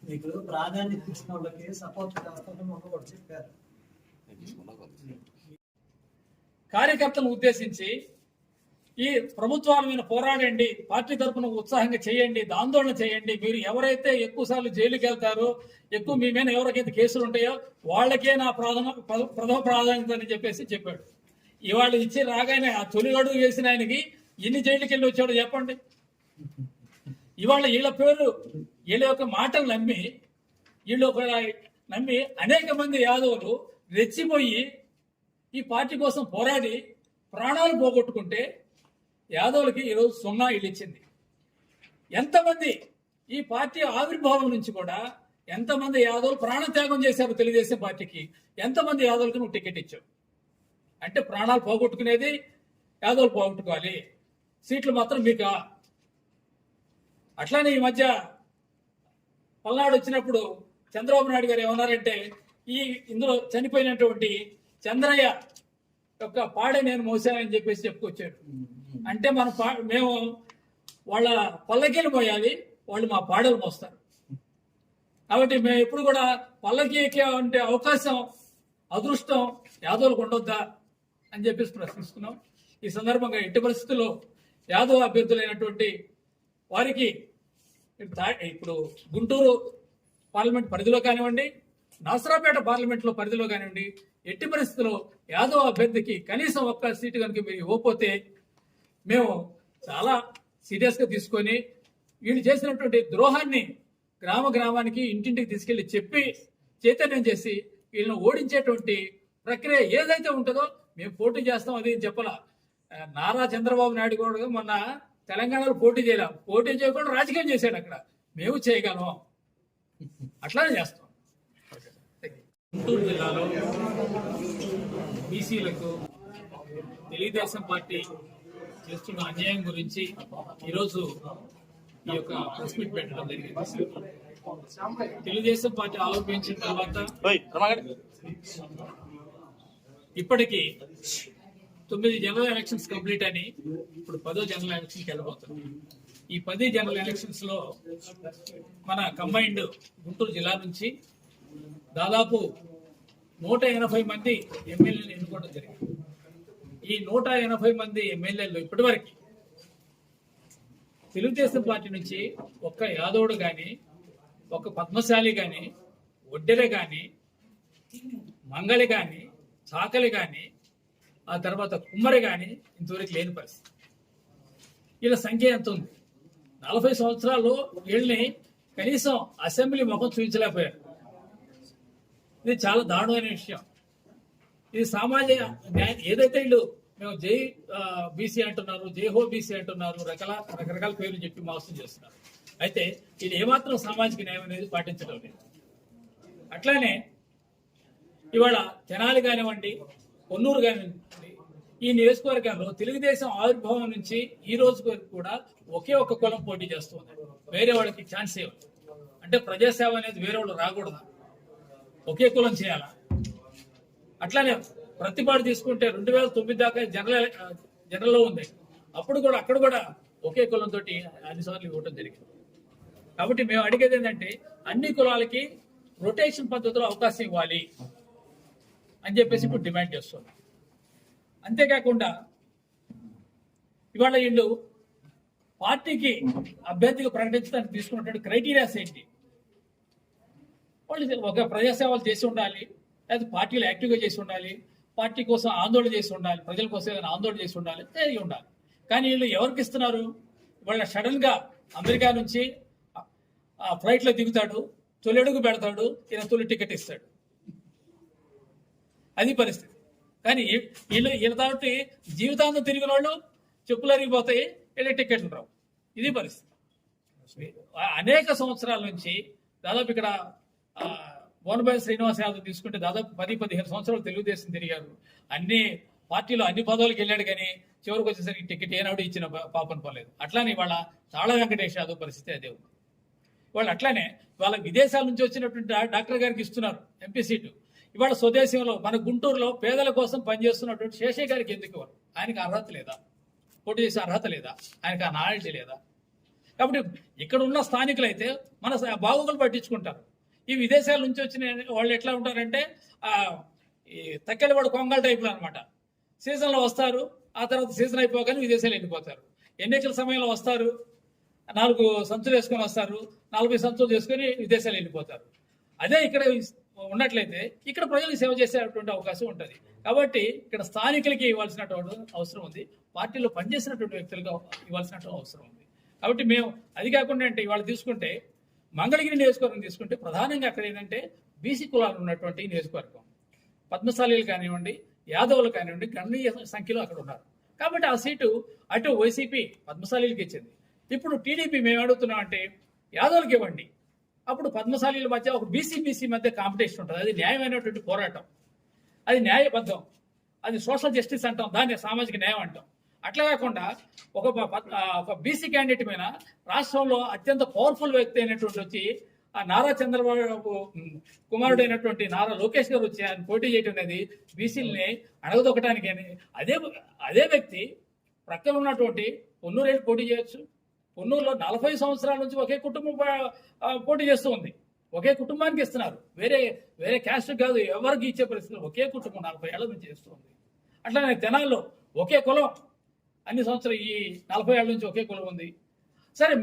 మీకు ప్రాధాన్యత ఇచ్చిన వాళ్ళకి సపోర్ట్ చేస్తామని ఒకటి చెప్పారు. కార్యకర్తలను ఉద్దేశించి ఈ ప్రభుత్వాల మీద పోరాడండి, పార్టీ తరఫున ఉత్సాహంగా చేయండి, ఆందోళన చేయండి, మీరు ఎవరైతే ఎక్కువ సార్లు జైలుకి వెళ్తారో, ఎక్కువ మీ మీద ఎవరికైతే కేసులు ఉంటాయో వాళ్ళకే నా ప్రథమ ప్రాధాన్యత అని చెప్పాడు. ఇవాళ ఇచ్చి రాగానే ఆ తొలి అడుగు వేసిన ఆయనకి ఎన్ని జైలుకి వెళ్ళి వచ్చాడో చెప్పండి. ఇవాళ వీళ్ళ పేరు, వీళ్ళ యొక్క మాటలు నమ్మి అనేక మంది యాదవులు రెచ్చిపోయి ఈ పార్టీ కోసం పోరాడి ప్రాణాలు పోగొట్టుకుంటే యాదవులకి ఈరోజు 0 ఇళ్ళు ఇచ్చింది. ఎంతమంది ఈ పార్టీ ఆవిర్భావం నుంచి కూడా ఎంతమంది యాదవులు ప్రాణత్యాగం చేశారు తెలుగుదేశం పార్టీకి, ఎంతమంది యాదవులకి నువ్వు టికెట్ ఇచ్చావు అంటే ప్రాణాలు పోగొట్టుకునేది యాదవులు పోగొట్టుకోవాలి, సీట్లు మాత్రం మీకు. అట్లానే ఈ మధ్య పల్నాడు వచ్చినప్పుడు చంద్రబాబు నాయుడు గారు ఏమన్నారంటే, ఇందులో చనిపోయినటువంటి చంద్రయ్య యొక్క పాడే నేను మోసానని చెప్పేసి చెప్పుకొచ్చాడు. అంటే మేము వాళ్ళ పల్లకీలు మోయాలి, వాళ్ళు మా పాడలు మోస్తారు. కాబట్టి మేము ఎప్పుడు కూడా పల్లకి అంటే అవకాశం, అదృష్టం యాదవులకు ఉండొద్దా అని చెప్పేసి ప్రశ్నిస్తున్నాం. ఈ సందర్భంగా ఎట్టి పరిస్థితుల్లో యాదవ్ అభ్యర్థులైనటువంటి వారికి ఇప్పుడు గుంటూరు పార్లమెంట్ పరిధిలో కానివ్వండి, నరసరావుపేట పార్లమెంట్లో పరిధిలో కానివ్వండి, ఎట్టి పరిస్థితుల్లో యాదవ్ అభ్యర్థికి కనీసం ఒక్క సీటు కనుక మీరు ఇవ్వకపోతే మేము చాలా సీరియస్గా తీసుకొని వీళ్ళు చేసినటువంటి ద్రోహాన్ని గ్రామానికి ఇంటింటికి తీసుకెళ్లి చెప్పి చైతన్యం చేసి వీళ్ళని ఓడించేటువంటి ప్రక్రియ ఏదైతే ఉంటుందో మేము పోటీ చేస్తాం. అది చెప్పాల. నారా చంద్రబాబు నాయుడు కూడా మొన్న తెలంగాణలో పోటీ చేయకుండా రాజకీయం చేశాడు. అక్కడ మేము చేయగలం, అట్లానే చేస్తాం. గుంటూరు జిల్లాలో బీసీలకు తెలుగుదేశం పార్టీ చేస్తున్న అన్యాయం గురించి ఈరోజు ఈ యొక్క ప్రెస్ మీట్ పెట్టడం జరిగింది. తెలుగుదేశం పార్టీ ఆరోపించిన తర్వాత ఇప్పటికీ 9 జనరల్ ఎలక్షన్స్ కంప్లీట్ అని ఇప్పుడు 10వ జనరల్ ఎలక్షన్కి వెళ్ళబోతుంది. ఈ 10 జనరల్ ఎలక్షన్స్ లో మన కంబైన్డ్ గుంటూరు జిల్లా నుంచి దాదాపు 180 మంది ఎమ్మెల్యేలు ఎన్నుకోవడం జరిగింది. ఈ 180 మంది ఎమ్మెల్యేలు ఇప్పటివరకు తెలుగుదేశం పార్టీ నుంచి ఒక్క యాదవుడు కానీ, ఒక పద్మశాలి కానీ, ఒడ్డెల కానీ, మంగళి కానీ, చాకలి కానీ, ఆ తర్వాత కుమ్మరి కానీ ఇంతవరకు లేని పరిస్థితి. వీళ్ళ సంఖ్య ఎంత ఉంది? 40 సంవత్సరాల్లో వీళ్ళని కనీసం అసెంబ్లీ ముఖం చూపించలేకపోయారు. ఇది చాలా దారుణమైన విషయం. ఇది సామాజిక న్యాయం. ఏదైతే వీళ్ళు మేము జై బీసీ అంటున్నారు, జై హో బీసీ అంటున్నారు, రకరకాల పేర్లు చెప్పి మోసం చేస్తున్నారు. అయితే ఇది ఏమాత్రం సామాజిక న్యాయం అనేది పాటించడం లేదు. అట్లానే ఇవాళ తెనాలి కానివ్వండి, కొన్నూరు కానివ్వండి, ఈ నియోజకవర్గాల్లో తెలుగుదేశం ఆవిర్భావం నుంచి ఈ రోజు వరకు కూడా ఒకే ఒక్క కులం పోటీ చేస్తుంది. వేరే వాళ్ళకి ఛాన్స్ ఇవ్వదు. అంటే ప్రజాసేవ అనేది వేరే వాళ్ళు రాకూడదా? ఒకే కులం చేయాలా? అట్లానే ప్రతిపాడు తీసుకుంటే 2009 దాకా జనరల్లో ఉంది. అప్పుడు కూడా అక్కడ కూడా ఒకే కులంతో అన్నిసార్లు ఇవ్వడం జరిగింది. కాబట్టి మేము అడిగేది ఏంటంటే అన్ని కులాలకి రొటేషన్ పద్ధతిలో అవకాశం ఇవ్వాలి అని చెప్పేసి ఇప్పుడు డిమాండ్ చేస్తున్నాం. అంతేకాకుండా ఇవాళ వీళ్ళు పార్టీకి అభ్యర్థిగా ప్రకటించడానికి తీసుకున్నటువంటి క్రైటీరియాస్ ఏంటి? వాళ్ళు ఒక ప్రజాసేవలు చేసి ఉండాలి, లేదా పార్టీలు యాక్టివ్గా చేసి ఉండాలి, పార్టీ కోసం ఆందోళన చేసి ఉండాలి, ప్రజల కోసం ఏదైనా ఆందోళన చేసి ఉండాలి, తెలియ ఉండాలి. కానీ వీళ్ళు ఎవరికి ఇస్తున్నారు? వాళ్ళ సడన్ గా అమెరికా నుంచి ఫ్లైట్ లో దిగుతాడు, తొలి అడుగు పెడతాడు, ఈయన తొలి టికెట్ ఇస్తాడు. అది పరిస్థితి. కానీ వీళ్ళ కాబట్టి జీవితాంతం తిరిగిన వాళ్ళు చెప్పులు అరిగిపోతాయి, వీళ్ళ టికెట్లు రావు. ఇది పరిస్థితి. అనేక సంవత్సరాల నుంచి దాదాపు ఇక్కడ బోనబాయి శ్రీనివాస్ యాదవ్ తీసుకుంటే దాదాపు 10-15 సంవత్సరాలు తెలుగుదేశం తిరిగారు. అన్ని పార్టీలో అన్ని పదవులకు వెళ్ళాడు, కానీ చివరికి వచ్చేసరికి టికెట్ ఏనాడు ఇచ్చిన పాపన పోలేదు. అట్లానే వాళ్ళ తాళ వెంకటేష్ యాదవ్ పరిస్థితి అదే ఉంది. వాళ్ళు అట్లానే వాళ్ళ విదేశాల నుంచి వచ్చినటువంటి డాక్టర్ గారికి ఇస్తున్నారు ఎంపీ సీటు. ఇవాళ స్వదేశంలో మన గుంటూరులో పేదల కోసం పనిచేస్తున్నటువంటి శేషయ్య గారికి ఎందుకు ఇవ్వరు? ఆయనకు అర్హత లేదా? పోటీ చేసే అర్హత లేదా? ఆయనకు ఆ నాలెడ్జ్ లేదా? కాబట్టి ఇక్కడ ఉన్న స్థానికులు అయితే మన బాగోగులు పట్టించుకుంటారు. ఈ విదేశాల నుంచి వచ్చిన వాళ్ళు ఎట్లా ఉంటారంటే ఈ తక్కెలవాడు కొంగల్ టైపులో అనమాట. సీజన్లో వస్తారు, ఆ తర్వాత సీజన్ అయిపోగానే విదేశాలు వెళ్ళిపోతారు. ఎన్నికల సమయంలో వస్తారు, 4 సంచులు వేసుకొని వస్తారు, 40 సంచులు చేసుకొని విదేశాలు వెళ్ళిపోతారు. అదే ఇక్కడ ఉన్నట్లయితే ఇక్కడ ప్రజలకు సేవ చేసేటువంటి అవకాశం ఉంటుంది. కాబట్టి ఇక్కడ స్థానికులకి ఇవ్వాల్సినటువంటి అవసరం ఉంది, పార్టీలో పనిచేసినటువంటి వ్యక్తులుగా ఇవ్వాల్సినటువంటి అవసరం ఉంది. కాబట్టి మేము అది కాకుండా అంటే ఇవాళ తీసుకుంటే మంగళగిరి నియోజకవర్గం తీసుకుంటే ప్రధానంగా అక్కడ ఏంటంటే బీసీ కులాలు ఉన్నటువంటి నియోజకవర్గం. పద్మశాలీలు కానివ్వండి, యాదవులు కానివ్వండి, గణనీయ సంఖ్యలో అక్కడ ఉన్నారు. కాబట్టి ఆ సీటు అటు వైసీపీ పద్మశాలీలకు ఇచ్చింది. ఇప్పుడు టీడీపీ మేము అడుగుతున్నాం అంటే యాదవులకి ఇవ్వండి. అప్పుడు పద్మశాలీల మధ్య ఒక బీసీ మధ్య కాంపిటీషన్ ఉంటుంది. అది న్యాయమైనటువంటి పోరాటం, అది న్యాయబద్ధం, అది సోషల్ జస్టిస్ అంటాం, దాన్ని సామాజిక న్యాయం అంటాం. అట్లా కాకుండా ఒక బీసీ క్యాండిడేట్ మీద రాష్ట్రంలో అత్యంత పవర్ఫుల్ వ్యక్తి అయినటువంటి వచ్చి ఆ నారా చంద్రబాబు కుమారుడు అయినటువంటి నారా లోకేష్ గారు వచ్చి ఆయన పోటీ చేయటం అనేది బీసీలని అడగదొక్కడానికి. అదే వ్యక్తి ప్రక్కన ఉన్నటువంటి పొన్నూరు వెళ్ళి పోటీ చేయొచ్చు. పొన్నూరులో 40 సంవత్సరాల నుంచి ఒకే కుటుంబం పోటీ చేస్తూ ఉంది. ఒకే కుటుంబానికి ఇస్తున్నారు, వేరే క్యాస్ట్ కాదు, ఎవరికి ఇచ్చే పరిస్థితులు ఒకే కుటుంబం 40 ఏళ్ల నుంచి చేస్తూ ఉంది. అట్లానే తెనాల్లో ఒకే కులం అన్ని సంవత్సరాలు, ఈ 40 ఏళ్ల నుంచి ఒకే కులం ఉంది. సరే